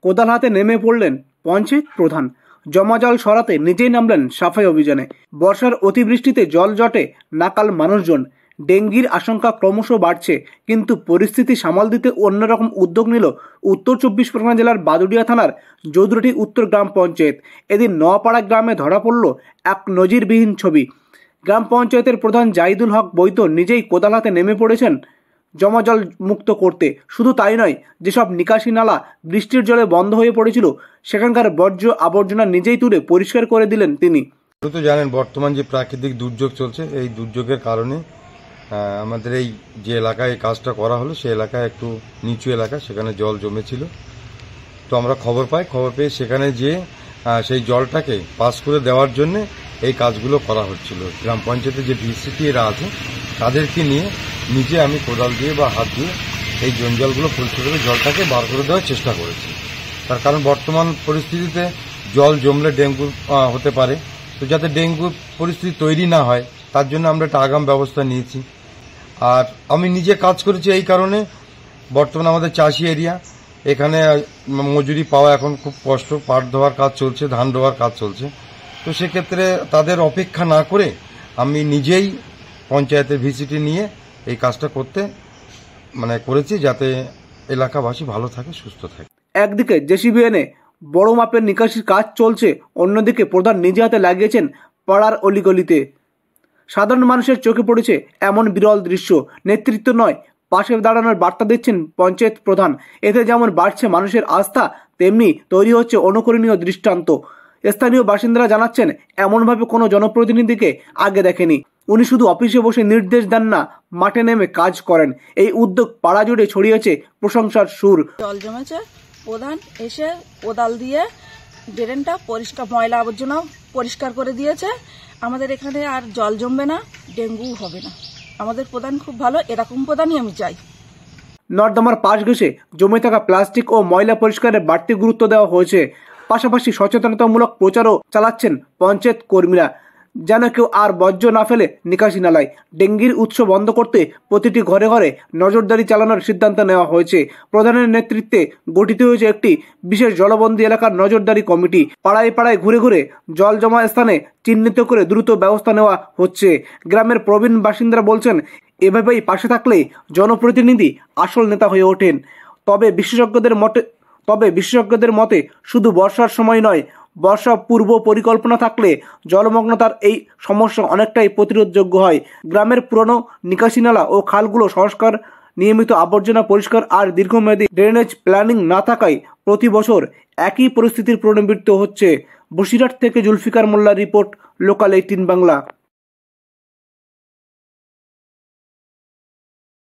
কোদাল হাতে নেমে পড়লেন পঞ্চায়েত প্রধান। জমা জল সরাতে নিজেই নামলেন সাফাই অভিযানে। বর্ষার অতিবৃষ্টিতে জল জটে নাকাল মানুষজন। ডেঙ্গির আশঙ্কা ক্রমশ বাড়ছে, কিন্তু পরিস্থিতি সামাল দিতে অন্যরকম উদ্যোগ নিল উত্তর 24 পরগনা জেলার বাদুড়িয়া থানার যদুরাটি উত্তর গ্রাম পঞ্চায়েত। এদিন নোয়াপাড়া গ্রামে ধরা পড়ল এক নজিরবিহীন ছবি। গ্রাম পঞ্চায়েতের প্রধান জাহিদুল হক বৈদ্য নিজেই কোদাল হাতে নেমে পড়েছেন জমা জল মুক্ত করতে। শুধু তাই নয়, যেসব নিকাশি নালা বৃষ্টির জলে বন্ধ হয়ে পড়েছিল সেখানকার বর্জ্য আবর্জনা নিজেই তুলে পরিষ্কার করে দিলেন তিনি। তো জানেন, বর্তমান যে প্রাকৃতিক দুর্যোগ চলছে, এই দুর্যোগের কারণে আমাদের এই যে এলাকায় কাজটা করা হলো সেই এলাকায় একটু নিচু এলাকা, সেখানে জল জমেছিল। তো আমরা খবর পেয়ে সেখানে যেয়ে সেই জলটাকে পাস করে দেওয়ার জন্য এই কাজগুলো করা হচ্ছিল। গ্রাম পঞ্চায়েতের যে ভিসিটি এরা আছে তাদেরকে নিয়ে নিজে আমি কোদাল দিয়ে বা হাত দিয়ে এই জঞ্জালগুলো পরিষ্কার করে জলটাকে বার করে দেওয়ার চেষ্টা করেছি। তার কারণ বর্তমান পরিস্থিতিতে জল জমলে ডেঙ্গু হতে পারে। তো যাতে ডেঙ্গু পরিস্থিতি তৈরি না হয় তার জন্য আমরা একটা আগাম ব্যবস্থা নিয়েছি। আর আমি নিজে কাজ করেছি এই কারণে, বর্তমানে আমাদের চাষি এরিয়া, এখানে মজুরি পাওয়া এখন খুব কষ্ট। পাট ধোয়ার কাজ চলছে, ধান ধোয়ার কাজ চলছে। তো সেক্ষেত্রে তাদের অপেক্ষা না করে আমি নিজেই পঞ্চায়েতের ভিসিটি নিয়ে এই কাজটা করেছি, যাতে এলাকাবাসী ভালো থাকে, সুস্থ থাকে। একদিকে জেসিবি এনে বড় মাপের নিকাশির কাজ চলছে, অন্যদিকে প্রধান নিজে হাতে লাগিয়েছেন পাড়ার অলিগলিতে। সাধারণ মানুষের চোখে পড়েছে এমন বিরল দৃশ্য। নেতৃত্ব নয়, পাশে দাঁড়ানোর বার্তা দিচ্ছেন পঞ্চায়েত প্রধান। এতে যেমন বাড়ছে মানুষের আস্থা, তেমনি তৈরি হচ্ছে অনুকরণীয় দৃষ্টান্ত। স্থানীয় বাসিন্দারা জানাচ্ছেন, এমনভাবে কোনো জনপ্রতিনিধিকে আগে দেখেনি। উনি শুধু অফিসে বসে নির্দেশ দেন না, মাঠে নেমে কাজ করেন। এই উদ্যোগ পাড়া জুড়ে ছড়িয়েছে প্রশংসার সুর। জল জমেছে, প্রধান এসে কোদাল দিয়ে ড্রেনটা পরিষ্কার, ময়লা আবর্জনা পরিষ্কার করে দিয়েছে। আমাদের এখানে আর জল জমবে না, ডেঙ্গু হবে না। আমাদের প্রধান খুব ভালো, এরকম প্রধানই আমি চাই। নর্দমার পাশ ঘেঁষে জমে থাকা প্লাস্টিক ও ময়লা পরিষ্কারে বাড়তি গুরুত্ব দেওয়া হয়েছে। পাশাপাশি সচেতনতামূলক প্রচারও চালাচ্ছেন পঞ্চায়েত কর্মীরা, যেন কেউ আর বর্জ্য না ফেলে নিকাশি নালায়। ডেঙ্গির উৎস বন্ধ করতে প্রতিটি ঘরে ঘরে নজরদারি চালানোর সিদ্ধান্ত নেওয়া হয়েছে। প্রধানের নেতৃত্বে গঠিত হয়েছে একটি বিশেষ জলবন্দী এলাকার নজরদারি কমিটি। পাড়ায় পাড়ায় ঘুরে ঘুরে জল জমা স্থানে চিহ্নিত করে দ্রুত ব্যবস্থা নেওয়া হচ্ছে। গ্রামের প্রবীণ বাসিন্দারা বলছেন, এভাবেই পাশে থাকলে জনপ্রতিনিধি আসল নেতা হয়ে ওঠেন। তবে বিশেষজ্ঞদের মতে শুধু বর্ষার সময় নয়, বর্ষা পূর্ব পরিকল্পনা থাকলে জলমগ্নতার এই সমস্যা অনেকটাই প্রতিরোধযোগ্য হয়। গ্রামের পুরনো নিকাশি নালা ও খালগুলো সংস্কার, নিয়মিত আবর্জনা পরিষ্কার আর দীর্ঘমেয়াদী ড্রেনেজ প্ল্যানিং না থাকায় প্রতি বছর একই পরিস্থিতির পুনরাবৃত্তি হচ্ছে। বসিরহাট থেকে জুলফিকার মোল্লার রিপোর্ট, লোকাল 18 বাংলা।